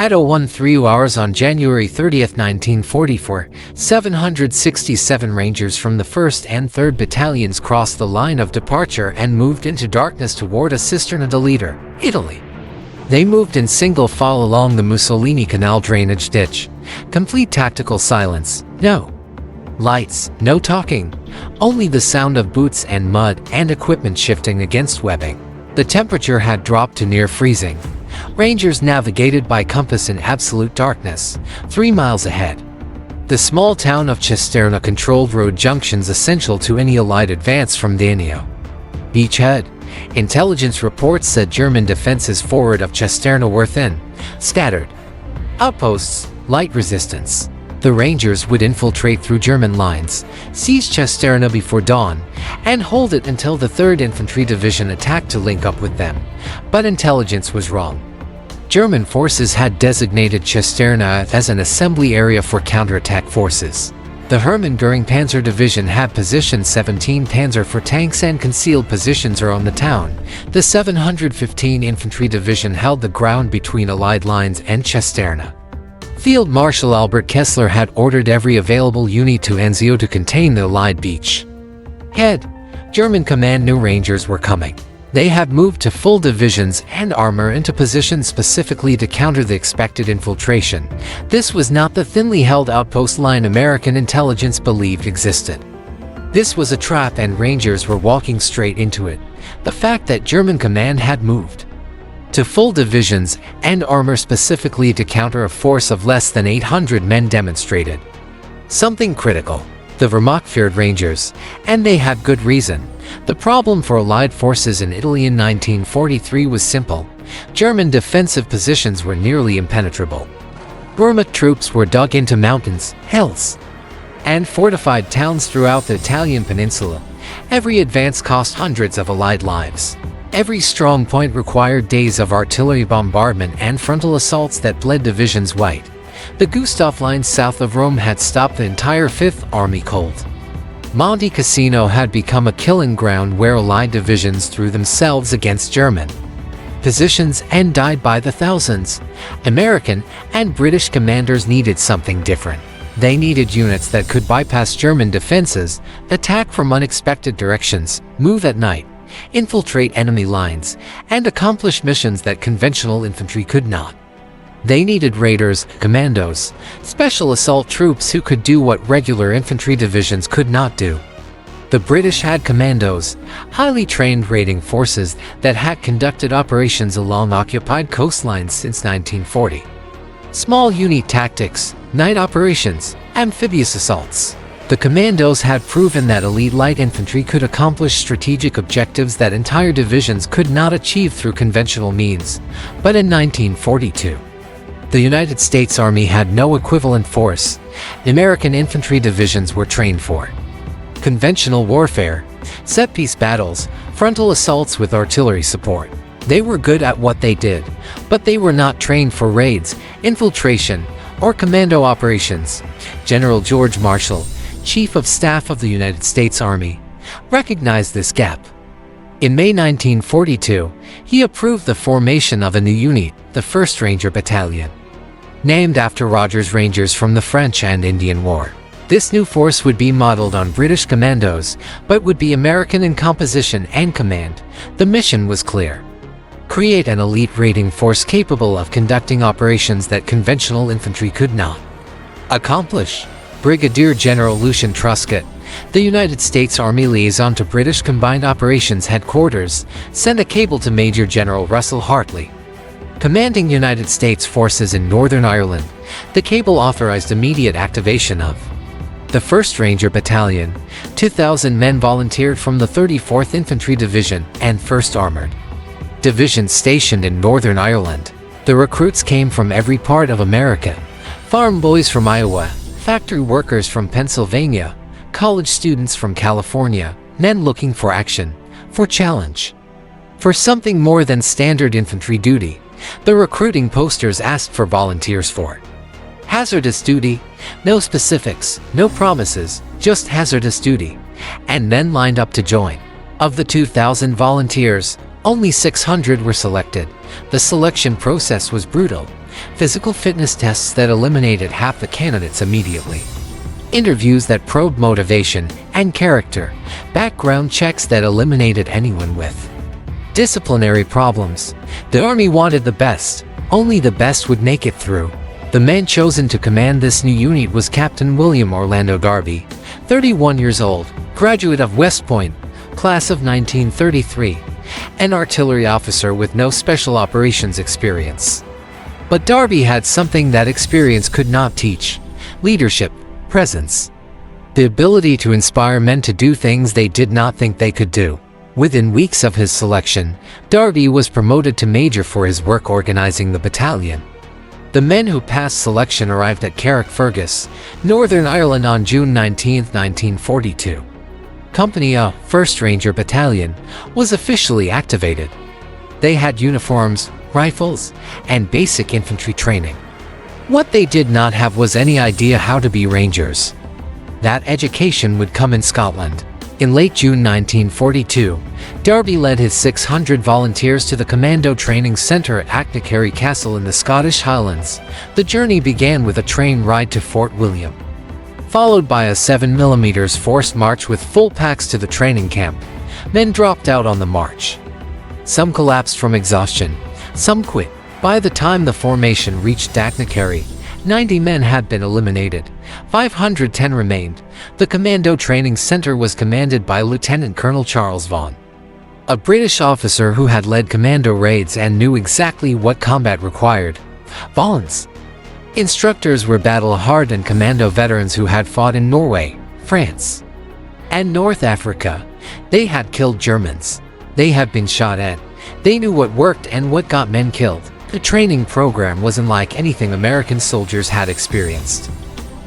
At 013 hours on January 30, 1944, 767 Rangers from the 1st and 3rd Battalions crossed the line of departure and moved into darkness toward Cisterna de Leader, Italy. They moved in single file along the Mussolini Canal drainage ditch. Complete tactical silence. No lights, no talking. Only the sound of boots and mud and equipment shifting against webbing. The temperature had dropped to near freezing. Rangers navigated by compass in absolute darkness, 3 miles ahead. The small town of Cisterna controlled road junctions essential to any Allied advance from Danio. Beachhead. Intelligence reports said German defenses forward of Cisterna were thin, scattered. Outposts, light resistance. The Rangers would infiltrate through German lines, seize Cisterna before dawn, and hold it until the 3rd Infantry Division attacked to link up with them. But intelligence was wrong. German forces had designated Cisterna as an assembly area for counterattack forces. The Hermann Göring Panzer Division had positioned 17 Panzer for tanks and concealed positions around the town. The 715 Infantry Division held the ground between Allied lines and Cisterna. Field Marshal Albert Kessler had ordered every available unit to Anzio to contain the Allied beach head. German command knew Rangers were coming. They had moved to full divisions and armor into positions specifically to counter the expected infiltration. This was not the thinly held outpost line American intelligence believed existed. This was a trap and Rangers were walking straight into it. The fact that German command had moved to full divisions and armor specifically to counter a force of less than 800 men demonstrated something critical. The Wehrmacht feared Rangers, and they had good reason. The problem for Allied forces in Italy in 1943 was simple. German defensive positions were nearly impenetrable. Wehrmacht troops were dug into mountains, hills, and fortified towns throughout the Italian peninsula. Every advance cost hundreds of Allied lives. Every strong point required days of artillery bombardment and frontal assaults that bled divisions white. The Gustav Line south of Rome had stopped the entire 5th Army cold. Monte Cassino had become a killing ground where Allied divisions threw themselves against German positions and died by the thousands. American and British commanders needed something different. They needed units that could bypass German defenses, attack from unexpected directions, move at night, infiltrate enemy lines, and accomplish missions that conventional infantry could not. They needed raiders, commandos, special assault troops who could do what regular infantry divisions could not do. The British had commandos, highly trained raiding forces that had conducted operations along occupied coastlines since 1940. Small unit tactics, night operations, amphibious assaults. The commandos had proven that elite light infantry could accomplish strategic objectives that entire divisions could not achieve through conventional means. But in 1942, the United States Army had no equivalent force. The American infantry divisions were trained for conventional warfare, set-piece battles, frontal assaults with artillery support. They were good at what they did, but they were not trained for raids, infiltration, or commando operations. General George Marshall, Chief of Staff of the United States Army, recognized this gap. In May 1942, he approved the formation of a new unit, the 1st Ranger Battalion, named after Rogers Rangers from the French and Indian War. This new force would be modeled on British commandos, but would be American in composition and command. The mission was clear: create an elite raiding force capable of conducting operations that conventional infantry could not accomplish. Brigadier General Lucian Truscott, the United States Army liaison to British Combined Operations Headquarters, sent a cable to Major General Russell Hartley, commanding United States forces in Northern Ireland. The cable authorized immediate activation of the 1st Ranger Battalion. 2,000 men volunteered from the 34th Infantry Division and 1st Armored Division stationed in Northern Ireland. The recruits came from every part of America: farm boys from Iowa, factory workers from Pennsylvania, college students from California, men looking for action, for challenge, for something more than standard infantry duty. The recruiting posters asked for volunteers for hazardous duty. No specifics, no promises, just hazardous duty. And men lined up to join. Of the 2,000 volunteers, Only 600 were selected. The selection process was brutal. Physical fitness tests that eliminated half the candidates immediately. Interviews that probed motivation and character. Background checks that eliminated anyone with disciplinary problems. The Army wanted the best. Only the best would make it through. The man chosen to command this new unit was Captain William Orlando Darby, 31 years old, graduate of West Point, class of 1933, an artillery officer with no special operations experience. But Darby had something that experience could not teach: leadership, presence, the ability to inspire men to do things they did not think they could do. Within weeks of his selection, Darby was promoted to major for his work organizing the battalion. The men who passed selection arrived at Carrickfergus, Northern Ireland on June 19, 1942. Company A, 1st Ranger Battalion, was officially activated. They had uniforms, rifles, and basic infantry training. What they did not have was any idea how to be Rangers. That education would come in Scotland. In late June 1942, Darby led his 600 volunteers to the Commando Training Centre at Achnacarry Castle in the Scottish Highlands. The journey began with a train ride to Fort William, followed by a 7mm forced march with full packs to the training camp. Men dropped out on the march. Some collapsed from exhaustion. Some quit. By the time the formation reached Achnacarry, 90 men had been eliminated. 510 remained. The Commando Training Centre was commanded by Lieutenant Colonel Charles Vaughan, a British officer who had led commando raids and knew exactly what combat required. Vaughan's instructors were battle-hardened commando veterans who had fought in Norway, France, and North Africa. They had killed Germans. They had been shot at. They knew what worked and what got men killed. The training program was unlike anything American soldiers had experienced.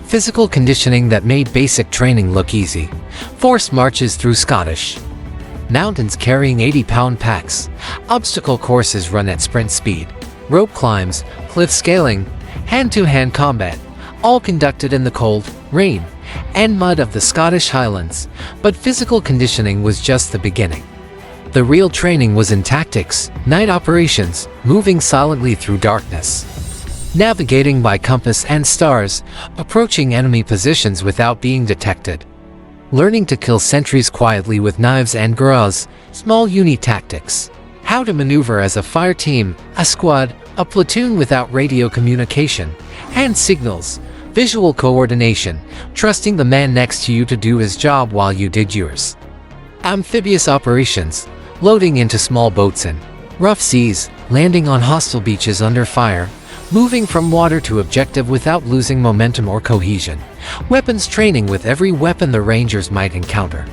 Physical conditioning that made basic training look easy. Forced marches through Scottish mountains carrying 80-pound packs. Obstacle courses run at sprint speed. Rope climbs, cliff scaling, hand-to-hand combat, all conducted in the cold, rain, and mud of the Scottish Highlands. But physical conditioning was just the beginning. The real training was in tactics, night operations, moving silently through darkness, navigating by compass and stars, approaching enemy positions without being detected, learning to kill sentries quietly with knives and garrots, small unit tactics, how to maneuver as a fire team, a squad, a platoon without radio communication, hand signals, visual coordination, trusting the man next to you to do his job while you did yours. Amphibious operations, loading into small boats in rough seas, landing on hostile beaches under fire, moving from water to objective without losing momentum or cohesion. Weapons training with every weapon the Rangers might encounter.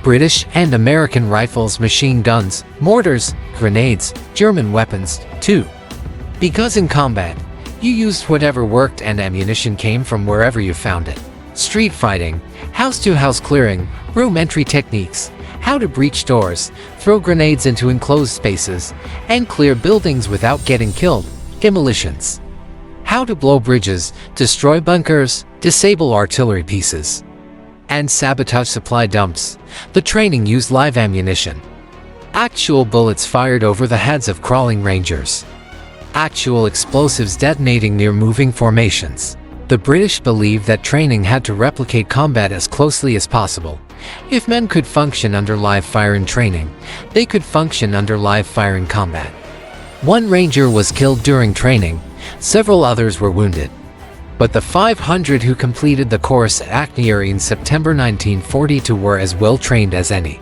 British and American rifles, machine guns, mortars, grenades, German weapons, too. Because in combat, you used whatever worked and ammunition came from wherever you found it. Street fighting, house-to-house clearing, room entry techniques, how to breach doors, throw grenades into enclosed spaces, and clear buildings without getting killed, demolitions. How to blow bridges, destroy bunkers, disable artillery pieces, and sabotage supply dumps. The training used live ammunition. Actual bullets fired over the heads of crawling Rangers. Actual explosives detonating near moving formations. The British believed that training had to replicate combat as closely as possible. If men could function under live fire in training, they could function under live fire in combat. One Ranger was killed during training, several others were wounded. But the 500 who completed the course at Achnacarry in September 1942 were as well trained as any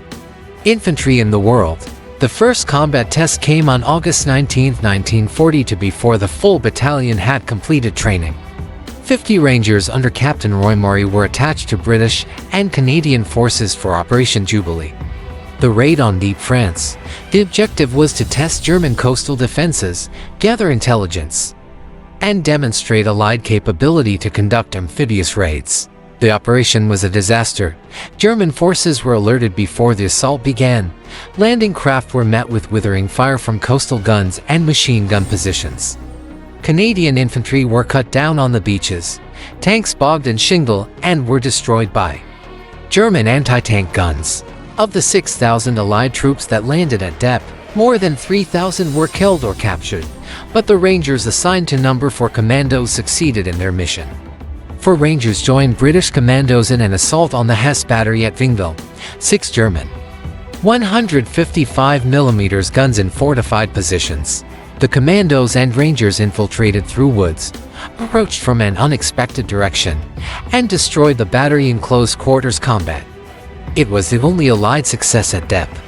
infantry in the world. The first combat test came on August 19, 1942, before the full battalion had completed training. 50 Rangers under Captain Roy Maury were attached to British and Canadian forces for Operation Jubilee, the raid on deep France. The objective was to test German coastal defenses, gather intelligence, and demonstrate Allied capability to conduct amphibious raids. The operation was a disaster. German forces were alerted before the assault began. Landing craft were met with withering fire from coastal guns and machine gun positions. Canadian infantry were cut down on the beaches. Tanks bogged in shingle and were destroyed by German anti-tank guns. Of the 6,000 Allied troops that landed at Dieppe, More than 3,000 were killed or captured, but the Rangers assigned to number 4 commandos succeeded in their mission. 4 Rangers joined British commandos in an assault on the Hesse battery at Wingwil. 6 German 155mm guns in fortified positions. The commandos and Rangers infiltrated through woods, approached from an unexpected direction, and destroyed the battery in close quarters combat. It was the only Allied success at depth.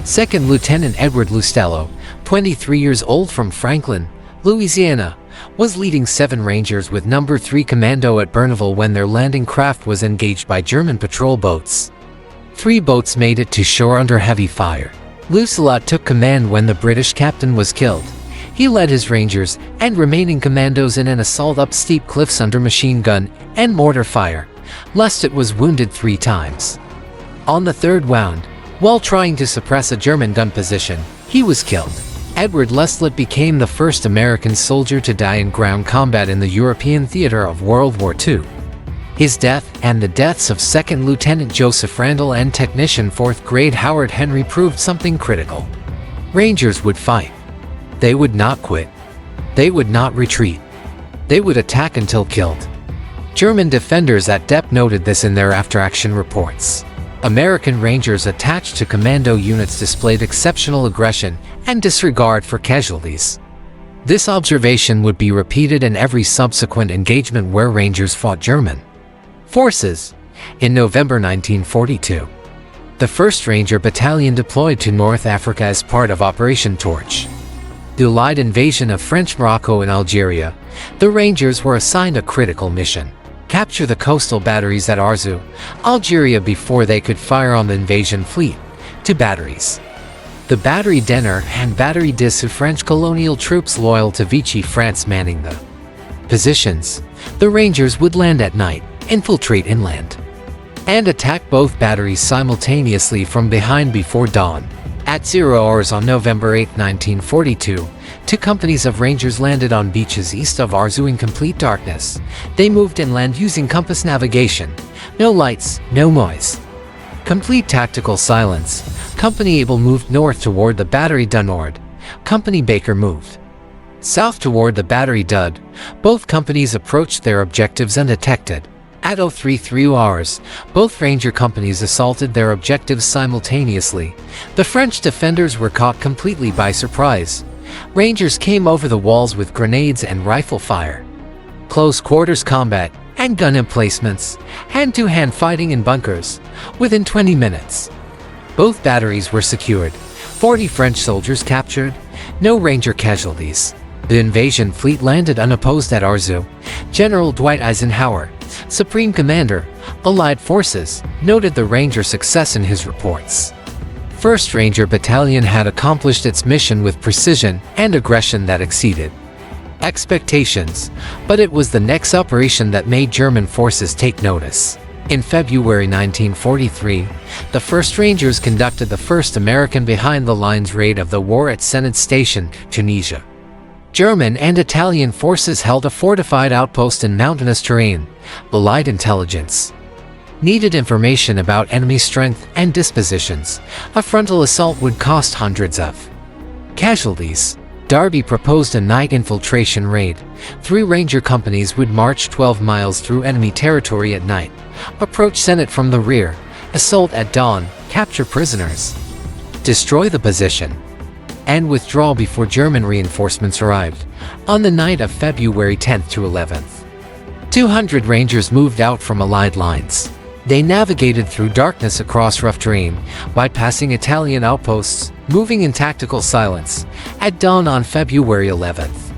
2nd Lieutenant Edward Lustello, 23 years old from Franklin, Louisiana, was leading 7 Rangers with No. 3 Commando at Bernaville when their landing craft was engaged by German patrol boats. 3 boats made it to shore under heavy fire. Lustello took command when the British captain was killed. He led his Rangers and remaining commandos in an assault up steep cliffs under machine gun and mortar fire. Lustet was wounded 3 times. On the 3rd round, while trying to suppress a German gun position, he was killed. Edward Lustet became the first American soldier to die in ground combat in the European theater of World War II. His death and the deaths of 2nd Lieutenant Joseph Randall and Technician 4th Grade Howard Henry proved something critical. Rangers would fight. They would not quit. They would not retreat. They would attack until killed. German defenders at depth noted this in their after-action reports. American Rangers attached to commando units displayed exceptional aggression and disregard for casualties. This observation would be repeated in every subsequent engagement where Rangers fought German forces. In November 1942, the 1st Ranger Battalion deployed to North Africa as part of Operation Torch. The Allied invasion of French Morocco and Algeria, the Rangers were assigned a critical mission: capture the coastal batteries at Arzew, Algeria before they could fire on the invasion fleet. 2 batteries. The Batterie Denner and Batterie Dissous, French colonial troops loyal to Vichy France, manning the positions. The Rangers would land at night, infiltrate inland, and attack both batteries simultaneously from behind before dawn. At 0 hours on November 8, 1942, 2 companies of Rangers landed on beaches east of Arzew in complete darkness. They moved inland using compass navigation. No lights, no noise. Complete tactical silence. Company Able moved north toward the Batterie du Nord. Company Baker moved south toward the Batterie Dud. Both companies approached their objectives undetected. At 03:30 hours, both Ranger companies assaulted their objectives simultaneously. The French defenders were caught completely by surprise. Rangers came over the walls with grenades and rifle fire. Close quarters combat and gun emplacements, hand-to-hand fighting in bunkers. Within 20 minutes, both batteries were secured. 40 French soldiers captured. No Ranger casualties. The invasion fleet landed unopposed at Arzew. General Dwight Eisenhower, Supreme Commander, Allied Forces, noted the Ranger success in his reports. 1st Ranger Battalion had accomplished its mission with precision and aggression that exceeded expectations, but it was the next operation that made German forces take notice. In February 1943, the 1st Rangers conducted the first American behind-the-lines raid of the war at Sened Station, Tunisia. German and Italian forces held a fortified outpost in mountainous terrain. Allied intelligence needed information about enemy strength and dispositions. A frontal assault would cost hundreds of casualties. Darby proposed a night infiltration raid. 3 Ranger companies would march 12 miles through enemy territory at night, approach Sened from the rear, assault at dawn, capture prisoners, destroy the position, and withdraw before German reinforcements arrived. On the night of February 10th to 11th, 200 Rangers moved out from Allied lines. They navigated through darkness across rough terrain, bypassing Italian outposts, moving in tactical silence. At dawn on February 11th,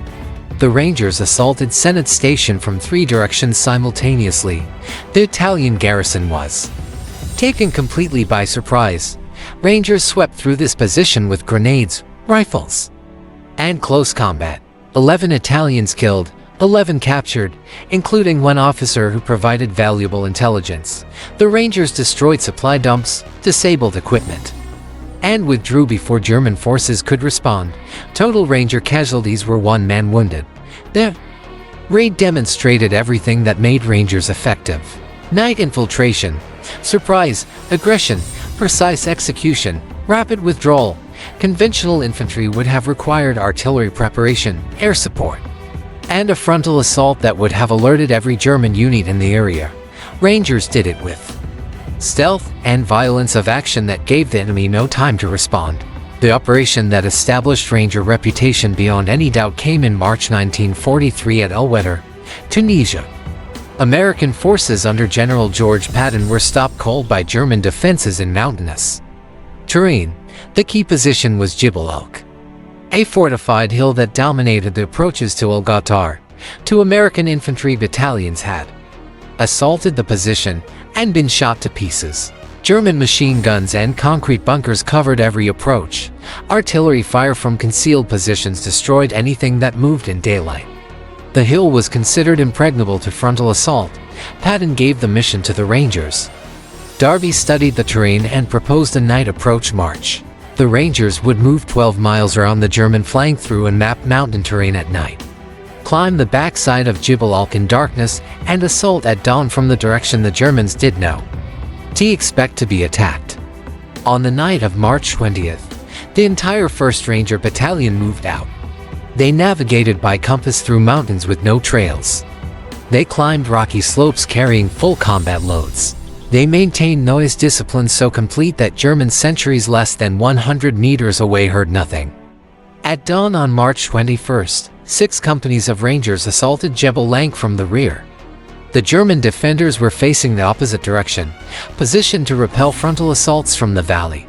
the Rangers assaulted Sened Station from 3 directions simultaneously. The Italian garrison was taken completely by surprise. Rangers swept through this position with grenades, rifles, and close combat. 11 Italians killed, 11 captured, including 1 officer who provided valuable intelligence. The Rangers destroyed supply dumps, disabled equipment, and withdrew before German forces could respond. Total Ranger casualties were 1 man wounded. The raid demonstrated everything that made Rangers effective: night infiltration, surprise, aggression, precise execution, rapid withdrawal, Conventional infantry would have required artillery preparation, air support, and a frontal assault that would have alerted every German unit in the area. Rangers did it with stealth and violence of action that gave the enemy no time to respond. The operation that established Ranger reputation beyond any doubt came in March 1943 at El Weder, Tunisia. American forces under General George Patton were stopped cold by German defenses in mountainous terrain. The key position was Jebel Alk, a fortified hill that dominated the approaches to El Ghoutar. Two American infantry battalions had assaulted the position and been shot to pieces. German machine guns and concrete bunkers covered every approach. Artillery fire from concealed positions destroyed anything that moved in daylight. The hill was considered impregnable to frontal assault. Patton gave the mission to the Rangers. Darby studied the terrain and proposed a night approach march. The Rangers would move 12 miles around the German flank through and map mountain terrain at night, climb the backside of Jebel Alk in darkness, and assault at dawn from the direction the Germans did know to expect to be attacked. On the night of March 20th, the entire 1st Ranger Battalion moved out. They navigated by compass through mountains with no trails. They climbed rocky slopes carrying full combat loads. They maintained noise discipline so complete that German sentries less than 100 meters away heard nothing. At dawn on March 21st, 6 companies of Rangers assaulted Jebel Lank from the rear. The German defenders were facing the opposite direction, positioned to repel frontal assaults from the valley.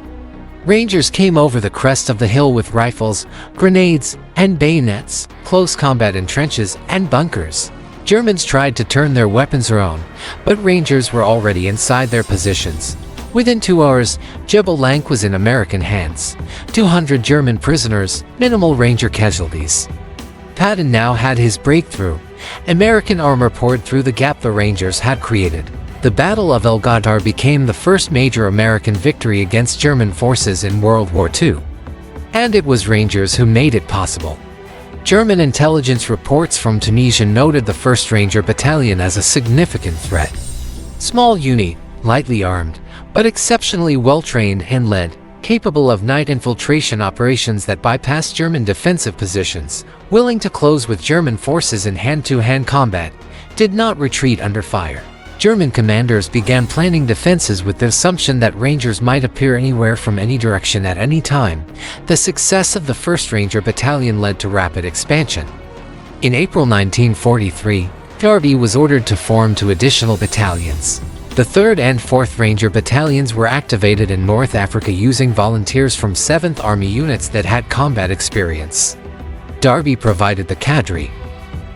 Rangers came over the crest of the hill with rifles, grenades, and bayonets, close combat in trenches and bunkers. Germans tried to turn their weapons around, but Rangers were already inside their positions. Within 2 hours, Jebel Lank was in American hands. 200 German prisoners, minimal Ranger casualties. Patton now had his breakthrough. American armor poured through the gap the Rangers had created. The Battle of El Ghoutar became the first major American victory against German forces in World War II. And it was Rangers who made it possible. German intelligence reports from Tunisia noted the 1st Ranger Battalion as a significant threat. Small unit, lightly armed, but exceptionally well-trained and led, capable of night infiltration operations that bypassed German defensive positions, willing to close with German forces in hand-to-hand combat, did not retreat under fire. German commanders began planning defenses with the assumption that Rangers might appear anywhere from any direction at any time. The success of the 1st Ranger Battalion led to rapid expansion. In April 1943, Darby was ordered to form 2 additional battalions. The 3rd and 4th Ranger Battalions were activated in North Africa using volunteers from 7th Army units that had combat experience. Darby provided the cadre.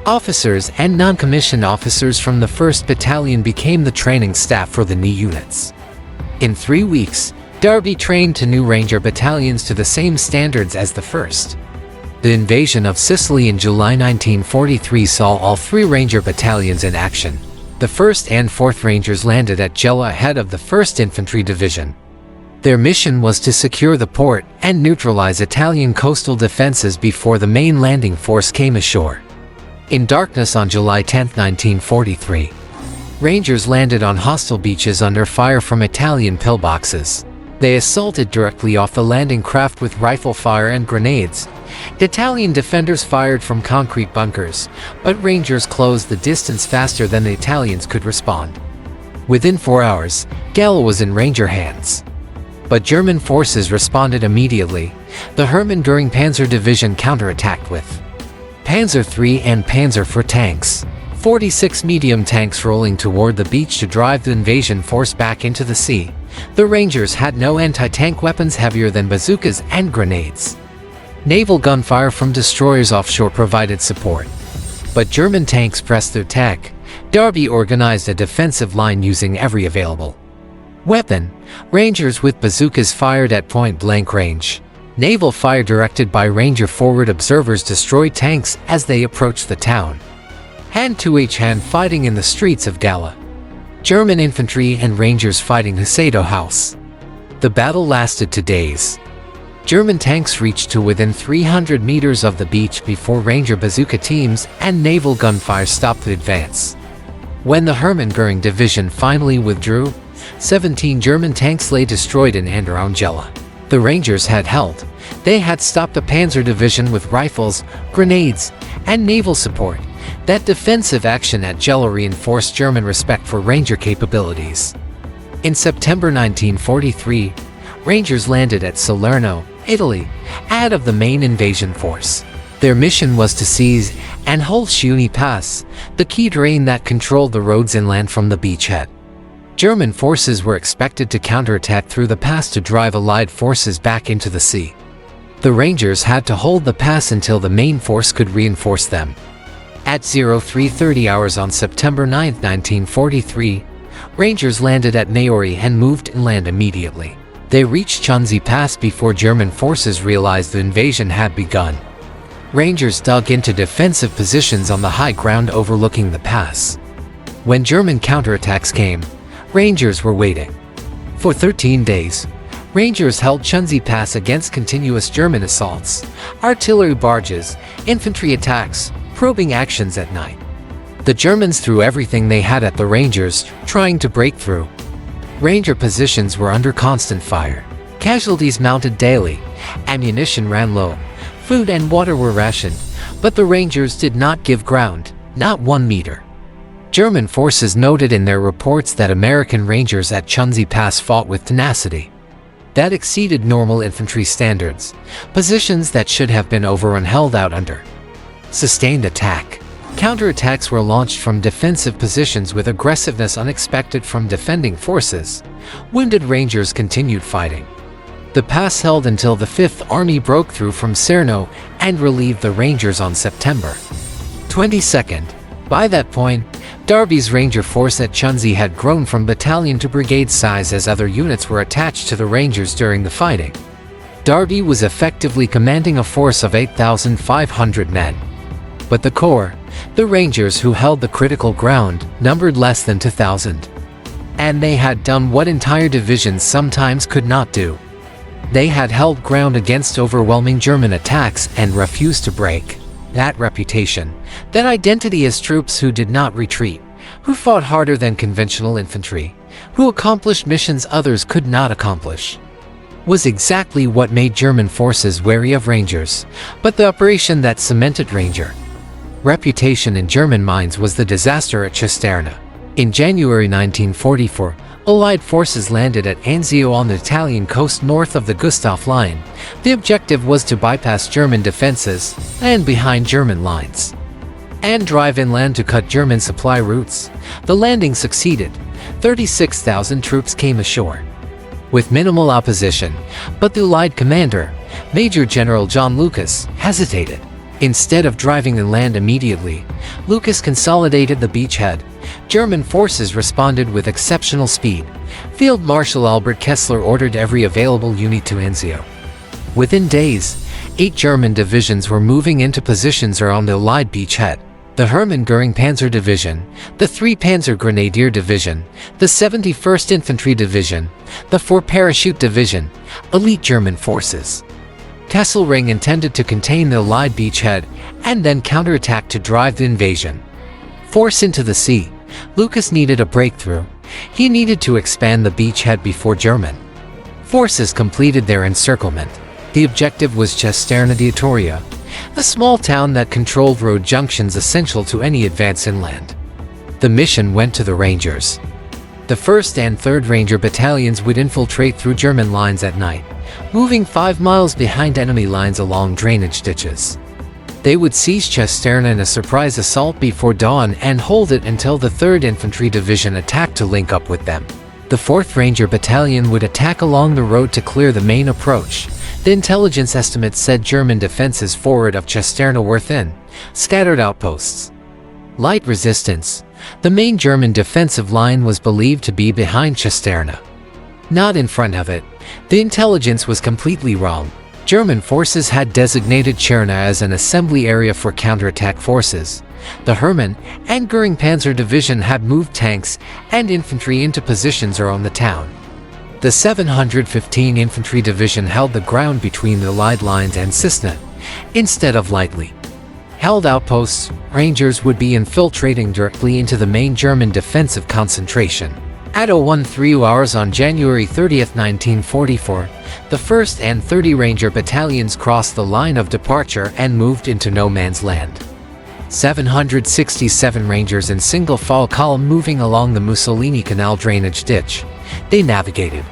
Officers and non-commissioned officers from the 1st Battalion became the training staff for the new units. In 3 weeks, Darby trained 2 new Ranger battalions to the same standards as the 1st. The invasion of Sicily in July 1943 saw all 3 Ranger battalions in action. The 1st and 4th Rangers landed at Gela ahead of the 1st Infantry Division. Their mission was to secure the port and neutralize Italian coastal defenses before the main landing force came ashore. In darkness on July 10, 1943, Rangers landed on hostile beaches under fire from Italian pillboxes. They assaulted directly off the landing craft with rifle fire and grenades. Italian defenders fired from concrete bunkers, but Rangers closed the distance faster than the Italians could respond. Within 4 hours, Gela was in Ranger hands. But German forces responded immediately. The Hermann Göring Panzer Division counterattacked with Panzer III and Panzer IV tanks, 46 medium tanks rolling toward the beach to drive the invasion force back into the sea. The Rangers had no anti-tank weapons heavier than bazookas and grenades. Naval gunfire from destroyers offshore provided support. But German tanks pressed their attack. Darby organized a defensive line using every available weapon. Rangers with bazookas fired at point-blank range. Naval fire directed by Ranger forward observers destroyed tanks as they approached the town. Hand-to-hand fighting in the streets of Gela. German infantry and Rangers fighting Hussedo House. The battle lasted 2 days. German tanks reached to within 300 meters of the beach before Ranger bazooka teams and naval gunfire stopped the advance. When the Hermann Göring Division finally withdrew, 17 German tanks lay destroyed in and around Gela. the Rangers had held. They had stopped a panzer division with rifles, grenades, and naval support. That defensive action at Gela reinforced German respect for Ranger capabilities. In September 1943, Rangers landed at Salerno, Italy, ahead of the main invasion force. Their mission was to seize and hold Ciuni Pass, the key terrain that controlled the roads inland from the beachhead. German forces were expected to counterattack through the pass to drive Allied forces back into the sea. The Rangers had to hold the pass until the main force could reinforce them. At 0330 hours on September 9, 1943, Rangers landed at Naori and moved inland immediately. They reached Chunzi Pass before German forces realized the invasion had begun. Rangers dug into defensive positions on the high ground overlooking the pass. When German counterattacks came, Rangers were waiting. For 13 days, Rangers held Chunzi Pass against continuous German assaults, artillery barges, infantry attacks, probing actions at night. The Germans threw everything they had at the Rangers, trying to break through. Ranger positions were under constant fire. Casualties mounted daily, ammunition ran low, food and water were rationed, but the Rangers did not give ground, not 1 meter. German forces noted in their reports that American Rangers at Chunzi Pass fought with tenacity. That exceeded normal infantry standards, positions that should have been overrun held out under sustained attack. Counterattacks were launched from defensive positions with aggressiveness unexpected from defending forces. Wounded Rangers continued fighting. The pass held until the 5th Army broke through from Salerno and relieved the Rangers on September 22nd. By that point, Darby's Ranger force at Chunzi had grown from battalion to brigade size as other units were attached to the Rangers during the fighting. Darby was effectively commanding a force of 8,500 men. But the Corps, the Rangers who held the critical ground, numbered less than 2,000. And they had done what entire divisions sometimes could not do. They had held ground against overwhelming German attacks and refused to break. That reputation, that identity as troops who did not retreat, who fought harder than conventional infantry, who accomplished missions others could not accomplish, was exactly what made German forces wary of Rangers. But the operation that cemented Ranger reputation in German minds was the disaster at Cisterna. In January 1944, Allied forces landed at Anzio on the Italian coast north of the Gustav Line. The objective was to bypass German defenses, land behind German lines, and drive inland to cut German supply routes. The landing succeeded. 36,000 troops came ashore with minimal opposition, but the Allied commander, Major General John Lucas, hesitated. Instead of driving inland immediately, Lucas consolidated the beachhead. German forces responded with exceptional speed. Field Marshal Albert Kessler ordered every available unit to Anzio. Within days, 8 German divisions were moving into positions around the Allied beachhead. The Hermann Göring Panzer Division, the 3 Panzer Grenadier Division, the 71st Infantry Division, the 4 Parachute Division, elite German forces. Kesselring intended to contain the Allied beachhead and then counterattack to drive the invasion force into the sea. Lucas needed a breakthrough. He needed to expand the beachhead before German forces completed their encirclement. The objective was Cisterna d'Etruria, a small town that controlled road junctions essential to any advance inland. The mission went to the Rangers. The 1st and 3rd Ranger battalions would infiltrate through German lines at night, moving 5 miles behind enemy lines along drainage ditches. They would seize Cisterna in a surprise assault before dawn and hold it until the 3rd Infantry Division attacked to link up with them. The 4th Ranger Battalion would attack along the road to clear the main approach. The intelligence estimates said German defenses forward of Cisterna were thin, scattered outposts. Light resistance. The main German defensive line was believed to be behind Cisterna, not in front of it. The intelligence was completely wrong. German forces had designated Cisterna as an assembly area for counterattack forces. The Hermann and Göring Panzer Division had moved tanks and infantry into positions around the town. The 715 Infantry Division held the ground between the Allied lines and Cisterna. Instead of lightly held outposts, Rangers would be infiltrating directly into the main German defensive concentration. At 013 hours on January 30, 1944, the 1st and 30 Ranger Battalions crossed the line of departure and moved into no man's land. 767 Rangers in single file column moving along the Mussolini Canal drainage ditch. They navigated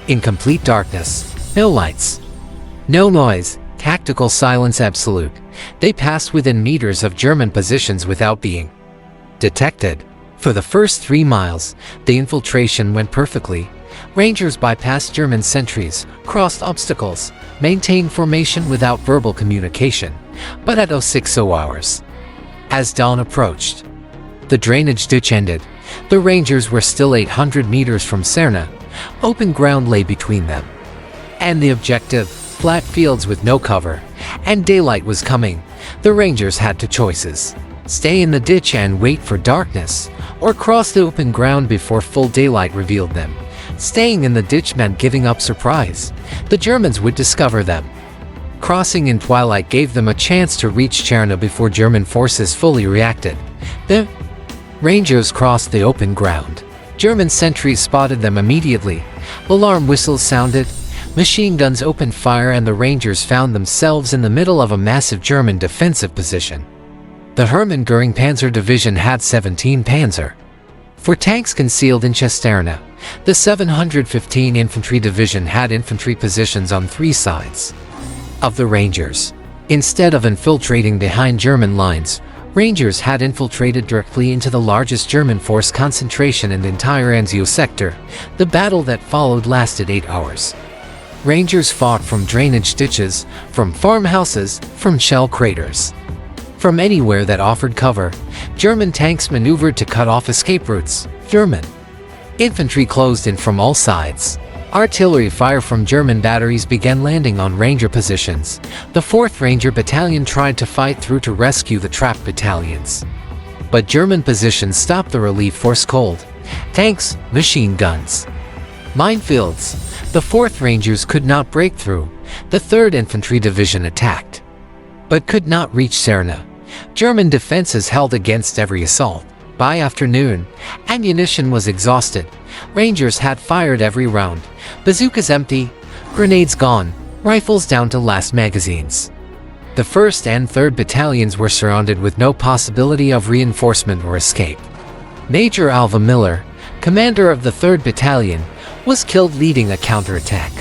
in complete darkness, no lights, no noise, tactical silence absolute. They passed within meters of German positions without being detected. For the first 3 miles, the infiltration went perfectly. Rangers bypassed German sentries, crossed obstacles, maintained formation without verbal communication. But at 060 hours, as dawn approached, the drainage ditch ended. The Rangers were still 800 meters from Cisterna. Open ground lay between them and the objective, flat fields with no cover, and daylight was coming. The Rangers had two choices: stay in the ditch and wait for darkness, or cross the open ground before full daylight revealed them. Staying in the ditch meant giving up surprise. The Germans would discover them. Crossing in twilight gave them a chance to reach Cisterna before German forces fully reacted. The Rangers crossed the open ground. German sentries spotted them immediately. Alarm whistles sounded. Machine guns opened fire and the Rangers found themselves in the middle of a massive German defensive position. The Hermann Göring Panzer Division had 17 Panzer IV tanks concealed in Cisterna. The 715 Infantry Division had infantry positions on 3 sides of the Rangers. Instead of infiltrating behind German lines, Rangers had infiltrated directly into the largest German force concentration in the entire Anzio sector. The battle that followed lasted 8 hours. Rangers fought from drainage ditches, from farmhouses, from shell craters. From anywhere that offered cover, German tanks maneuvered to cut off escape routes. German infantry closed in from all sides. Artillery fire from German batteries began landing on Ranger positions. The 4th Ranger Battalion tried to fight through to rescue the trapped battalions. But German positions stopped the relief force cold. Tanks, machine guns, minefields. The 4th Rangers could not break through. The 3rd Infantry Division attacked, but could not reach Cisterna. German defenses held against every assault. By afternoon, ammunition was exhausted. Rangers had fired every round. Bazookas empty, grenades gone, rifles down to last magazines. The 1st and 3rd Battalions were surrounded with no possibility of reinforcement or escape. Major Alva Miller, commander of the 3rd Battalion, was killed leading a counterattack.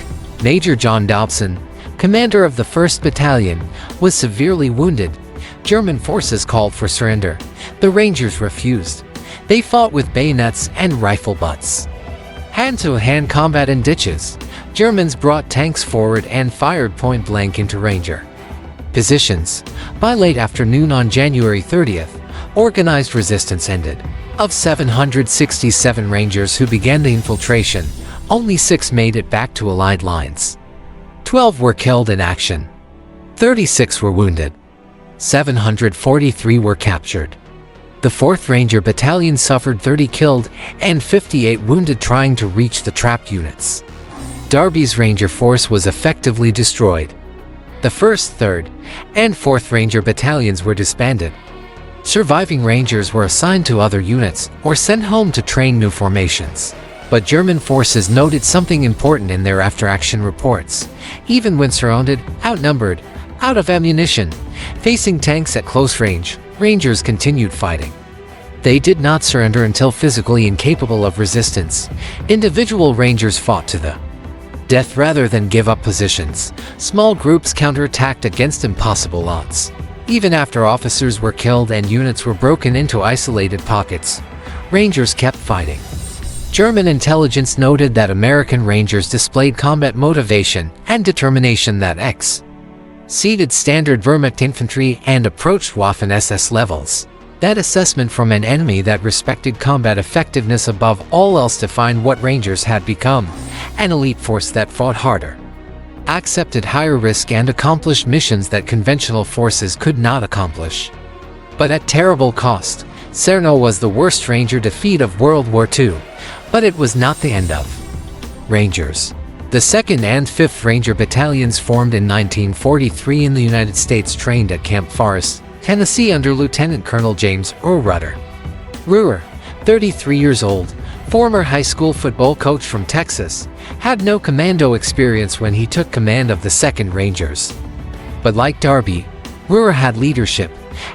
Major John Dobson, commander of the 1st Battalion, was severely wounded. German forces called for surrender. The Rangers refused. They fought with bayonets and rifle butts. Hand-to-hand combat in ditches. Germans brought tanks forward and fired point-blank into Ranger positions. By late afternoon on January 30th, organized resistance ended. Of 767 Rangers who began the infiltration, only 6 made it back to Allied lines. 12 were killed in action. 36 were wounded. 743 were captured. The 4th Ranger Battalion suffered 30 killed and 58 wounded trying to reach the trapped units. Darby's Ranger force was effectively destroyed. The 1st, 3rd, and 4th Ranger Battalions were disbanded. Surviving Rangers were assigned to other units or sent home to train new formations. But German forces noted something important in their after-action reports. Even when surrounded, outnumbered, out of ammunition, facing tanks at close range, Rangers continued fighting. They did not surrender until physically incapable of resistance. Individual Rangers fought to the death rather than give up positions. Small groups counterattacked against impossible odds. Even after officers were killed and units were broken into isolated pockets, Rangers kept fighting. German intelligence noted that American Rangers displayed combat motivation and determination that exceeded standard Wehrmacht infantry and approached Waffen-SS levels. That assessment from an enemy that respected combat effectiveness above all else defined what Rangers had become: an elite force that fought harder, accepted higher risk, and accomplished missions that conventional forces could not accomplish. But at terrible cost. Cisterna was the worst Ranger defeat of World War II, but it was not the end of Rangers. The 2nd and 5th Ranger Battalions formed in 1943 in the United States, trained at Camp Forest, Tennessee under Lieutenant Colonel James Rutter. Ruhr, 33 years old, former high school football coach from Texas, had no commando experience when he took command of the 2nd Rangers. But like Darby, Ruhr had leadership,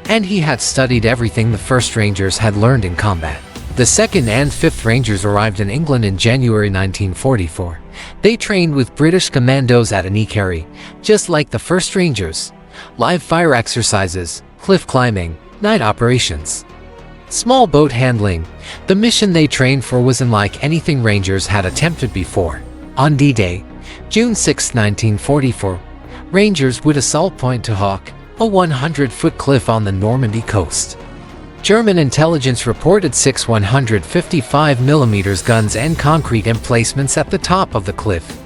and he had studied everything the 1st Rangers had learned in combat. The 2nd and 5th Rangers arrived in England in January 1944. They trained with British commandos at Anikari, just like the 1st Rangers. Live fire exercises, cliff climbing, night operations, small boat handling. The mission they trained for was unlike anything Rangers had attempted before. On D-Day, June 6, 1944, Rangers would assault Pointe du Hoc, a 100-foot cliff on the Normandy coast. German intelligence reported 6 155mm guns and concrete emplacements at the top of the cliff.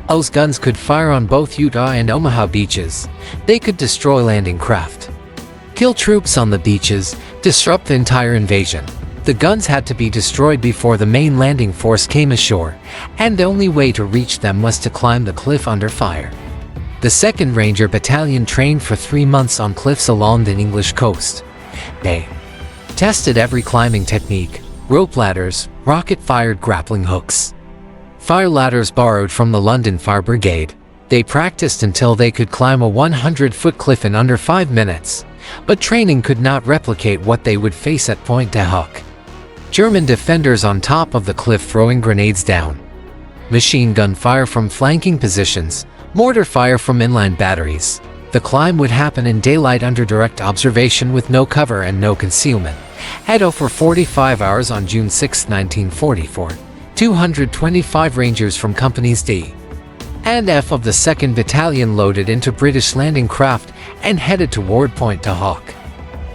Those guns could fire on both Utah and Omaha beaches. They could destroy landing craft, kill troops on the beaches, disrupt the entire invasion. The guns had to be destroyed before the main landing force came ashore, and the only way to reach them was to climb the cliff under fire. The 2nd Ranger Battalion trained for 3 months on cliffs along the English coast. They tested every climbing technique: rope ladders, rocket-fired grappling hooks, fire ladders borrowed from the London Fire Brigade. They practiced until they could climb a 100-foot cliff in under 5 minutes, but training could not replicate what they would face at Pointe du Hoc. German defenders on top of the cliff throwing grenades down, machine gun fire from flanking positions, mortar fire from inland batteries. The climb would happen in daylight under direct observation with no cover and no concealment. For 45 hours on June 6, 1944, 225 Rangers from Companies D and F of the 2nd Battalion loaded into British landing craft and headed toward Pointe du Hoc.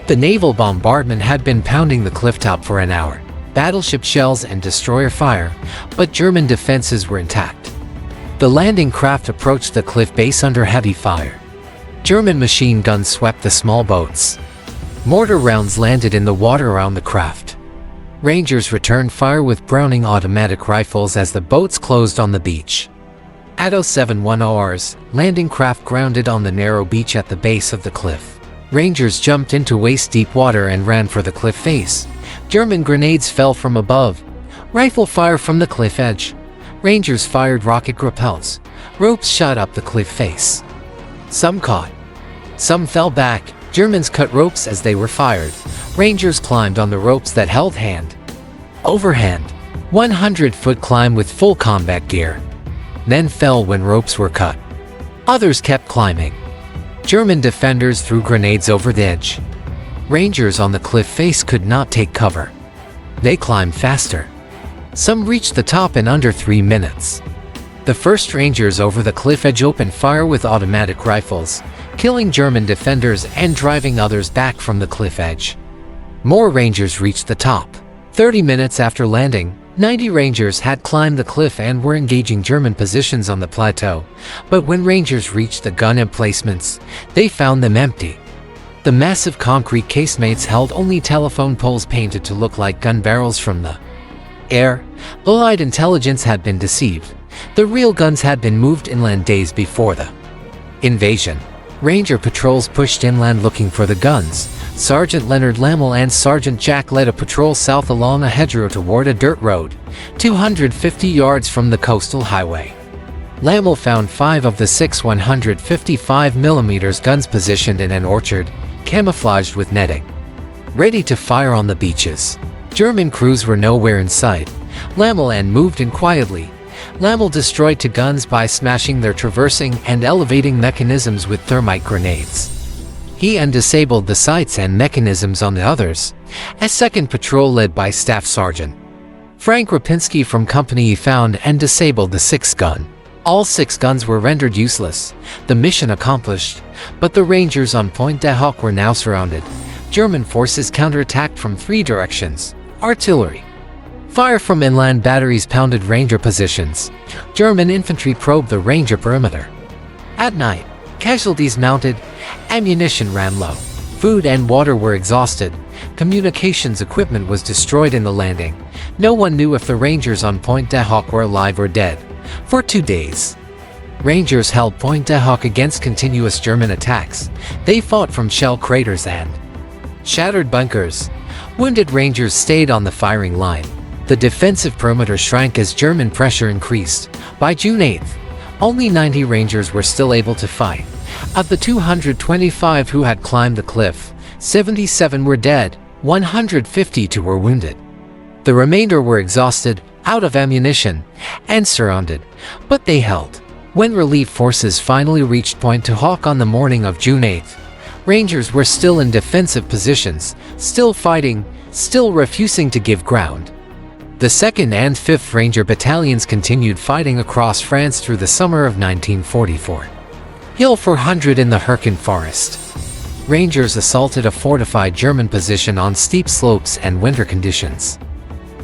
The naval bombardment had been pounding the clifftop for an hour, battleship shells and destroyer fire, but German defenses were intact. The landing craft approached the cliff base under heavy fire. German machine guns swept the small boats. Mortar rounds landed in the water around the craft. Rangers returned fire with Browning automatic rifles as the boats closed on the beach. At 0710 hours, landing craft grounded on the narrow beach at the base of the cliff. Rangers jumped into waist-deep water and ran for the cliff face. German grenades fell from above. Rifle fire from the cliff edge. Rangers fired rocket rappels. Ropes shot up the cliff face. Some caught. Some fell back. Germans cut ropes as they were fired. Rangers climbed on the ropes that held hand over hand. 100-foot climb with full combat gear. Then fell when ropes were cut. Others kept climbing. German defenders threw grenades over the edge. Rangers on the cliff face could not take cover. They climbed faster. Some reached the top in under 3 minutes. The 1st Rangers over the cliff edge opened fire with automatic rifles, killing German defenders and driving others back from the cliff edge. More Rangers reached the top. 30 minutes after landing, 90 Rangers had climbed the cliff and were engaging German positions on the plateau, but when Rangers reached the gun emplacements, they found them empty. The massive concrete casemates held only telephone poles painted to look like gun barrels from the air. Allied intelligence had been deceived. The real guns had been moved inland days before the invasion. Ranger patrols pushed inland looking for the guns. Sergeant Leonard Lammel and Sergeant Jack led a patrol south along a hedgerow toward a dirt road, 250 yards from the coastal highway. Lammel found 5 of the 6 155mm guns positioned in an orchard, camouflaged with netting, ready to fire on the beaches. German crews were nowhere in sight. Lammel moved in quietly. Lammel destroyed 2 guns by smashing their traversing and elevating mechanisms with thermite grenades. He disabled the sights and mechanisms on the others. A second patrol led by Staff Sergeant Frank Rapinski from Company E found and disabled the 6th gun. All 6 guns were rendered useless. The mission accomplished, but the Rangers on Pointe du Hoc were now surrounded. German forces counterattacked from 3 directions. Artillery fire from inland batteries pounded Ranger positions. German infantry probed the Ranger perimeter. At night, casualties mounted. Ammunition ran low. Food and water were exhausted. Communications equipment was destroyed in the landing. No one knew if the Rangers on Pointe du Hoc were alive or dead. For 2 days, Rangers held Pointe du Hoc against continuous German attacks. They fought from shell craters and shattered bunkers. Wounded Rangers stayed on the firing line. The defensive perimeter shrank as German pressure increased. By June 8th, only 90 Rangers were still able to fight. Of the 225 who had climbed the cliff, 77 were dead, 152 were wounded. The remainder were exhausted, out of ammunition, and surrounded, but they held. When relief forces finally reached Pointe du Hoc on the morning of June 8th, Rangers were still in defensive positions, still fighting, still refusing to give ground. The 2nd and 5th Ranger Battalions continued fighting across France through the summer of 1944. Hill 400 in the Herkin Forest. Rangers assaulted a fortified German position on steep slopes and winter conditions.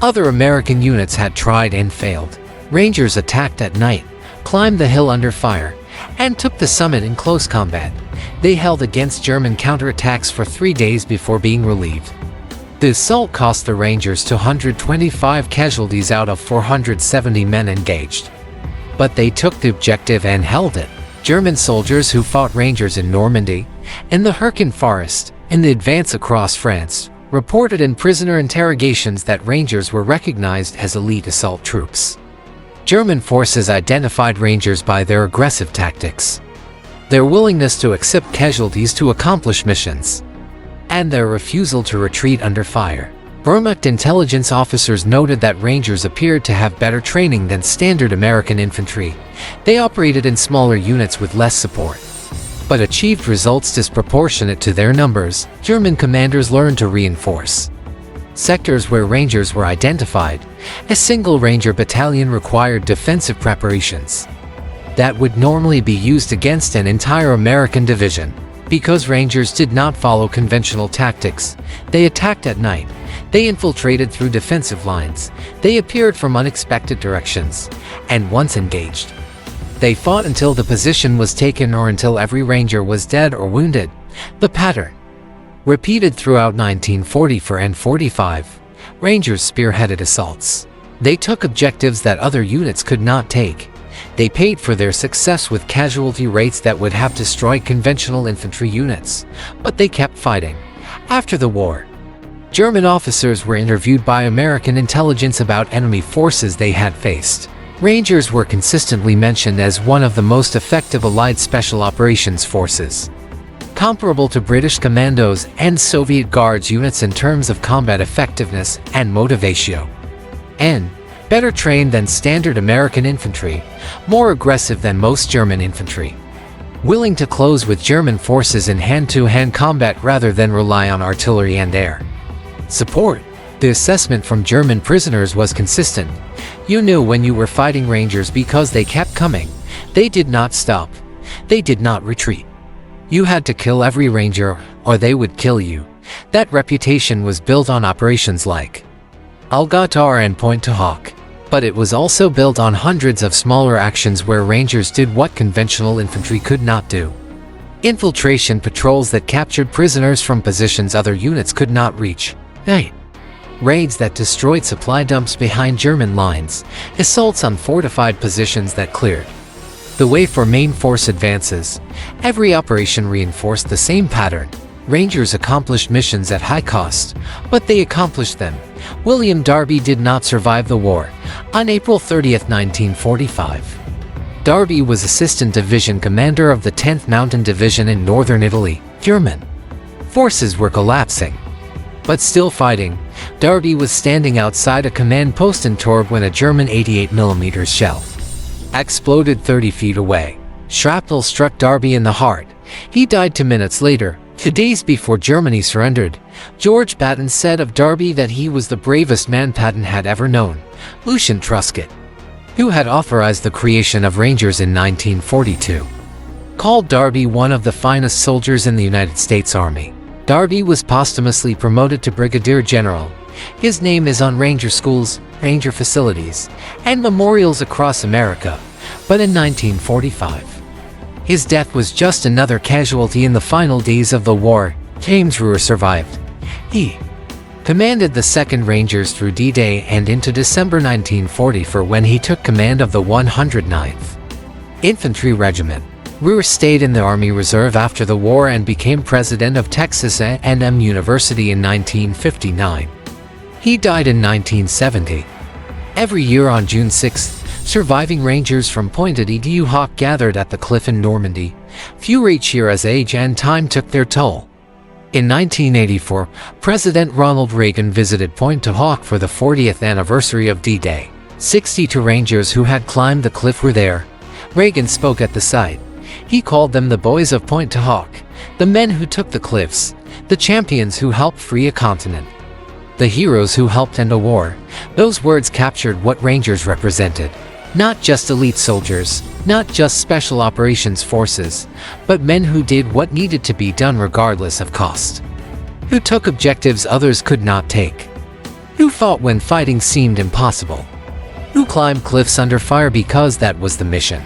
Other American units had tried and failed. Rangers attacked at night, climbed the hill under fire, and took the summit in close combat. They held against German counterattacks for 3 days before being relieved. The assault cost the Rangers 225 casualties out of 470 men engaged. But they took the objective and held it. German soldiers who fought Rangers in Normandy, in the Herkin Forest, in the advance across France, reported in prisoner interrogations that Rangers were recognized as elite assault troops. German forces identified Rangers by their aggressive tactics, their willingness to accept casualties to accomplish missions, and their refusal to retreat under fire. Wehrmacht intelligence officers noted that Rangers appeared to have better training than standard American infantry. They operated in smaller units with less support, but achieved results disproportionate to their numbers. German commanders learned to reinforce sectors where Rangers were identified. A single Ranger battalion required defensive preparations that would normally be used against an entire American division. Because Rangers did not follow conventional tactics, they attacked at night, they infiltrated through defensive lines, they appeared from unexpected directions, and once engaged, they fought until the position was taken or until every Ranger was dead or wounded. The pattern repeated throughout 1944 and 45. Rangers spearheaded assaults. They took objectives that other units could not take. They paid for their success with casualty rates that would have destroyed conventional infantry units, but they kept fighting. After the war, German officers were interviewed by American intelligence about enemy forces they had faced. Rangers were consistently mentioned as one of the most effective Allied Special Operations Forces, comparable to British Commandos and Soviet Guards units in terms of combat effectiveness and motivatio, and better trained than standard American infantry, more aggressive than most German infantry, willing to close with German forces in hand-to-hand combat rather than rely on artillery and air support. The assessment from German prisoners was consistent. You knew when you were fighting Rangers because they kept coming. They did not stop. They did not retreat. You had to kill every Ranger or they would kill you. That reputation was built on operations like Algatar and Pointe du Hoc, but it was also built on hundreds of smaller actions where Rangers did what conventional infantry could not do. Infiltration patrols that captured prisoners from positions other units could not reach. Night raids that destroyed supply dumps behind German lines. Assaults on fortified positions that cleared the way for main force advances. Every operation reinforced the same pattern. Rangers accomplished missions at high cost, but they accomplished them. William Darby did not survive the war. On April 30, 1945, Darby was Assistant Division Commander of the 10th Mountain Division in northern Italy. German forces were collapsing, but still fighting. Darby was standing outside a command post in Torb when a German 88mm shell exploded 30 feet away. Shrapnel struck Darby in the heart. He died 2 minutes later. 2 days before Germany surrendered, George Patton said of Darby that he was the bravest man Patton had ever known. Lucian Truscott, who had authorized the creation of Rangers in 1942, called Darby one of the finest soldiers in the United States Army. Darby was posthumously promoted to Brigadier General. His name is on Ranger schools, Ranger facilities, and memorials across America. But in 1945, his death was just another casualty in the final days of the war. James Ruhr survived. He commanded the 2nd Rangers through D-Day and into December 1944 when he took command of the 109th Infantry Regiment. Ruhr stayed in the Army Reserve after the war and became president of Texas A&M University in 1959. He died in 1970. Every year on June 6th, surviving Rangers from Point d'Epoch gathered at the cliff in Normandy. Few reached here as age and time took their toll. In 1984, President Ronald Reagan visited Point d'Epoch for the 40th anniversary of D-Day. 62 Rangers who had climbed the cliff were there. Reagan spoke at the site. He called them the boys of Point d'Epoch, the men who took the cliffs, the champions who helped free a continent, the heroes who helped end a war. Those words captured what Rangers represented. Not just elite soldiers, not just special operations forces, but men who did what needed to be done regardless of cost. Who took objectives others could not take. Who fought when fighting seemed impossible. Who climbed cliffs under fire because that was the mission.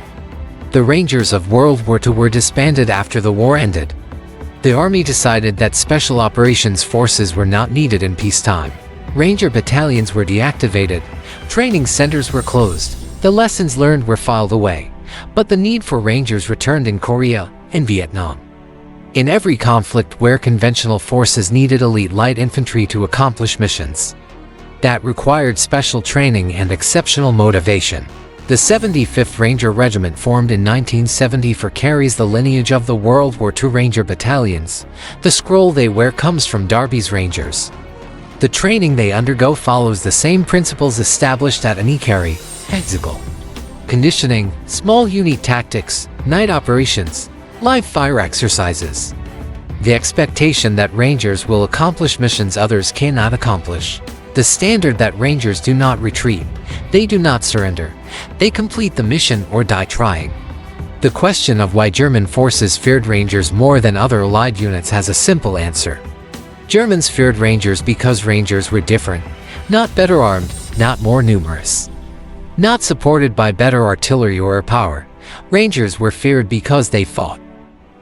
The Rangers of World War II were disbanded after the war ended. The Army decided that special operations forces were not needed in peacetime. Ranger battalions were deactivated, training centers were closed, the lessons learned were filed away, but the need for Rangers returned in Korea and Vietnam. In every conflict where conventional forces needed elite light infantry to accomplish missions that required special training and exceptional motivation. The 75th Ranger Regiment, formed in 1970, carries the lineage of the World War II Ranger battalions. The scroll they wear comes from Darby's Rangers. The training they undergo follows the same principles established at Anikari, Hexagon. Conditioning, small unit tactics, night operations, live fire exercises. The expectation that Rangers will accomplish missions others cannot accomplish. The standard that Rangers do not retreat, they do not surrender, they complete the mission or die trying. The question of why German forces feared Rangers more than other Allied units has a simple answer. Germans feared Rangers because Rangers were different, not better armed, not more numerous, not supported by better artillery or power. Rangers were feared because they fought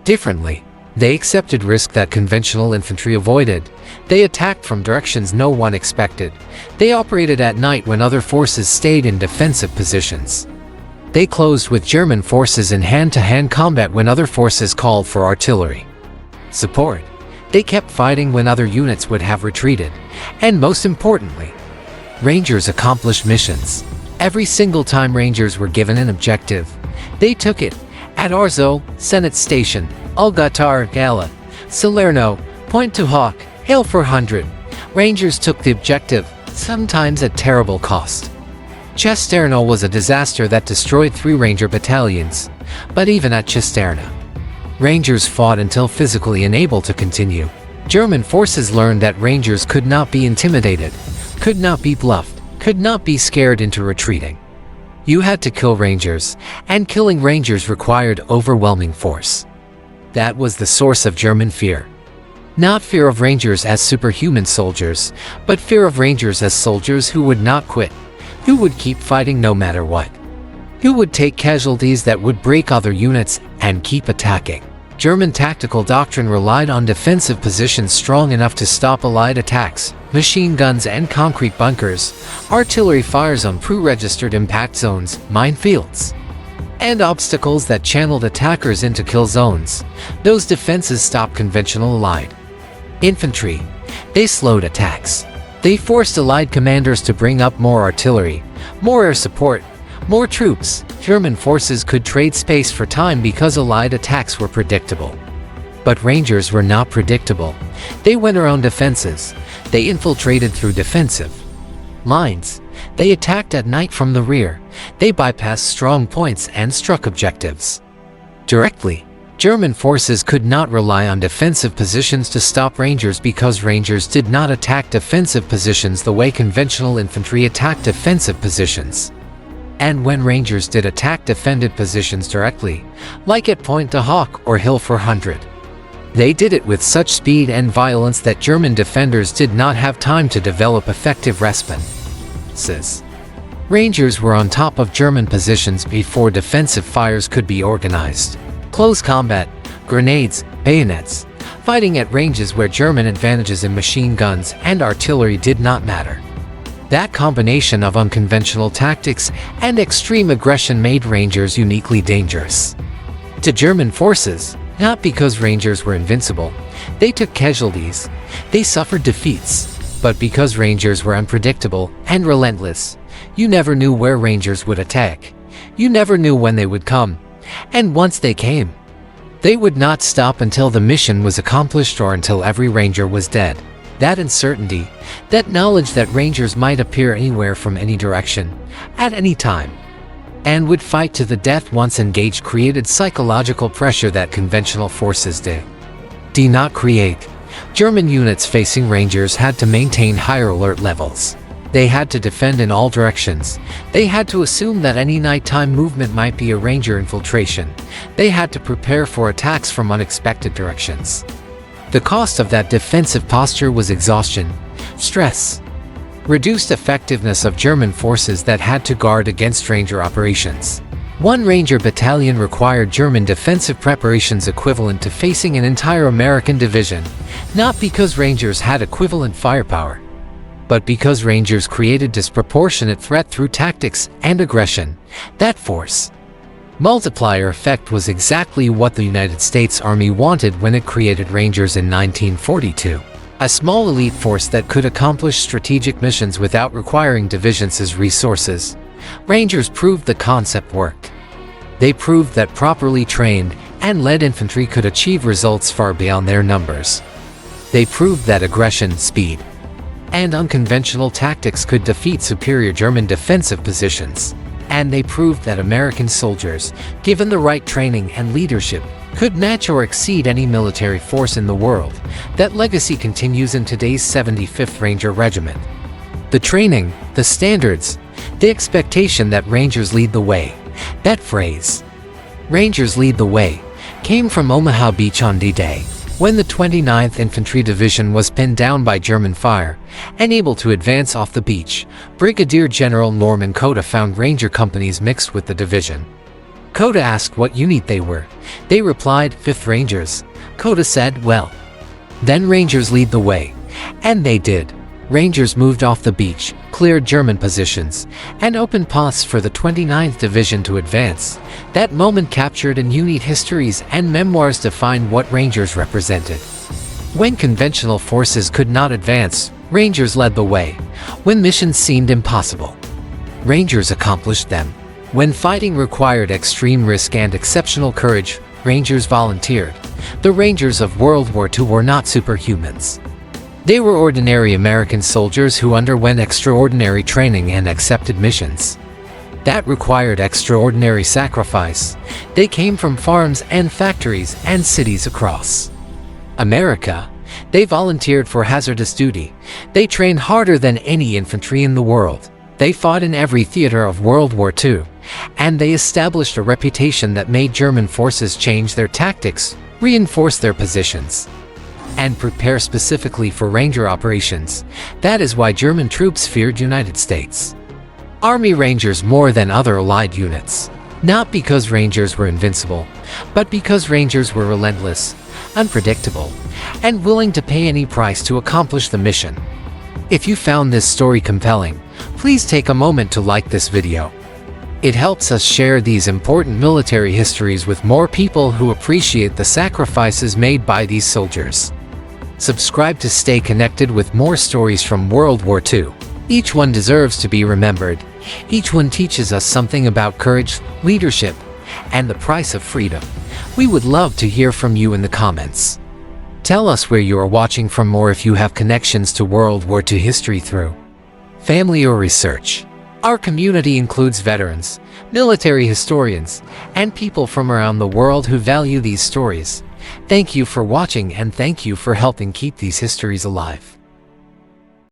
differently. They accepted risk that conventional infantry avoided. They attacked from directions no one expected. They operated at night when other forces stayed in defensive positions. They closed with German forces in hand-to-hand combat when other forces called for artillery support. They kept fighting when other units would have retreated. And most importantly, Rangers accomplished missions. Every single time Rangers were given an objective, they took it. At Arzo, Senate Station, Algatar Gala, Salerno, Point d'Epoch, Hill 400, Rangers took the objective, sometimes at terrible cost. Cisterna was a disaster that destroyed 3 Ranger battalions, but even at Cisterna, Rangers fought until physically unable to continue. German forces learned that Rangers could not be intimidated, could not be bluffed, could not be scared into retreating. You had to kill Rangers, and killing Rangers required overwhelming force. That was the source of German fear. Not fear of Rangers as superhuman soldiers, but fear of Rangers as soldiers who would not quit, who would keep fighting no matter what, who would take casualties that would break other units and keep attacking. German tactical doctrine relied on defensive positions strong enough to stop Allied attacks, machine guns and concrete bunkers, artillery fires on pre-registered impact zones, minefields, and obstacles that channeled attackers into kill zones. Those defenses stopped conventional Allied infantry. They slowed attacks. They forced Allied commanders to bring up more artillery, more air support, more troops. German forces could trade space for time because Allied attacks were predictable. But Rangers were not predictable. They went around defenses. They infiltrated through defensive lines. They attacked at night from the rear. They bypassed strong points and struck objectives directly. German forces could not rely on defensive positions to stop Rangers because Rangers did not attack defensive positions the way conventional infantry attacked defensive positions. And when Rangers did attack defended positions directly, like at Point d'Epoch or Hill 400, they did it with such speed and violence that German defenders did not have time to develop effective responses. Rangers were on top of German positions before defensive fires could be organized. Close combat, grenades, bayonets, fighting at ranges where German advantages in machine guns and artillery did not matter. That combination of unconventional tactics and extreme aggression made Rangers uniquely dangerous to German forces, not because Rangers were invincible. They took casualties, they suffered defeats, but because Rangers were unpredictable and relentless. You never knew where Rangers would attack. You never knew when they would come. And once they came, they would not stop until the mission was accomplished or until every Ranger was dead. That uncertainty, that knowledge that Rangers might appear anywhere from any direction, at any time, and would fight to the death once engaged created psychological pressure that conventional forces did not create. German units facing Rangers had to maintain higher alert levels. They had to defend in all directions. They had to assume that any nighttime movement might be a Ranger infiltration. They had to prepare for attacks from unexpected directions. The cost of that defensive posture was exhaustion, stress, reduced effectiveness of German forces that had to guard against Ranger operations. One Ranger battalion required German defensive preparations equivalent to facing an entire American division, not because Rangers had equivalent firepower, but because Rangers created disproportionate threat through tactics and aggression. That force multiplier effect was exactly what the United States Army wanted when it created Rangers in 1942. A small elite force that could accomplish strategic missions without requiring divisions as resources. Rangers proved the concept worked. They proved that properly trained and led infantry could achieve results far beyond their numbers. They proved that aggression, speed, and unconventional tactics could defeat superior German defensive positions. And they proved that American soldiers, given the right training and leadership, could match or exceed any military force in the world. That legacy continues in today's 75th Ranger Regiment. The training, the standards, the expectation that Rangers lead the way. That phrase, Rangers lead the way, came from Omaha Beach on D-Day, when the 29th Infantry Division was pinned down by German fire and able to advance off the beach. Brigadier General Norman Cota found Ranger companies mixed with the division. Cota asked what unit they were. They replied, 5th Rangers. Cota said, well, then Rangers lead the way. And they did. Rangers moved off the beach, cleared German positions, and opened paths for the 29th Division to advance. That moment captured in unit histories and memoirs defined what Rangers represented. When conventional forces could not advance, Rangers led the way. When missions seemed impossible, Rangers accomplished them. When fighting required extreme risk and exceptional courage, Rangers volunteered. The Rangers of World War II were not superhumans. They were ordinary American soldiers who underwent extraordinary training and accepted missions that required extraordinary sacrifice. They came from farms and factories and cities across America. They volunteered for hazardous duty. They trained harder than any infantry in the world. They fought in every theater of World War II, and they established a reputation that made German forces change their tactics, reinforce their positions, and prepare specifically for Ranger operations. That is why German troops feared United States Army Rangers more than other Allied units. Not because Rangers were invincible, but because Rangers were relentless, unpredictable, and willing to pay any price to accomplish the mission. If you found this story compelling, please take a moment to like this video. It helps us share these important military histories with more people who appreciate the sacrifices made by these soldiers. Subscribe to stay connected with more stories from World War II. Each one deserves to be remembered. Each one teaches us something about courage, leadership, and the price of freedom. We would love to hear from you in the comments. Tell us where you are watching from or if you have connections to World War II history through family or research. Our community includes veterans, military historians, and people from around the world who value these stories. Thank you for watching and thank you for helping keep these histories alive.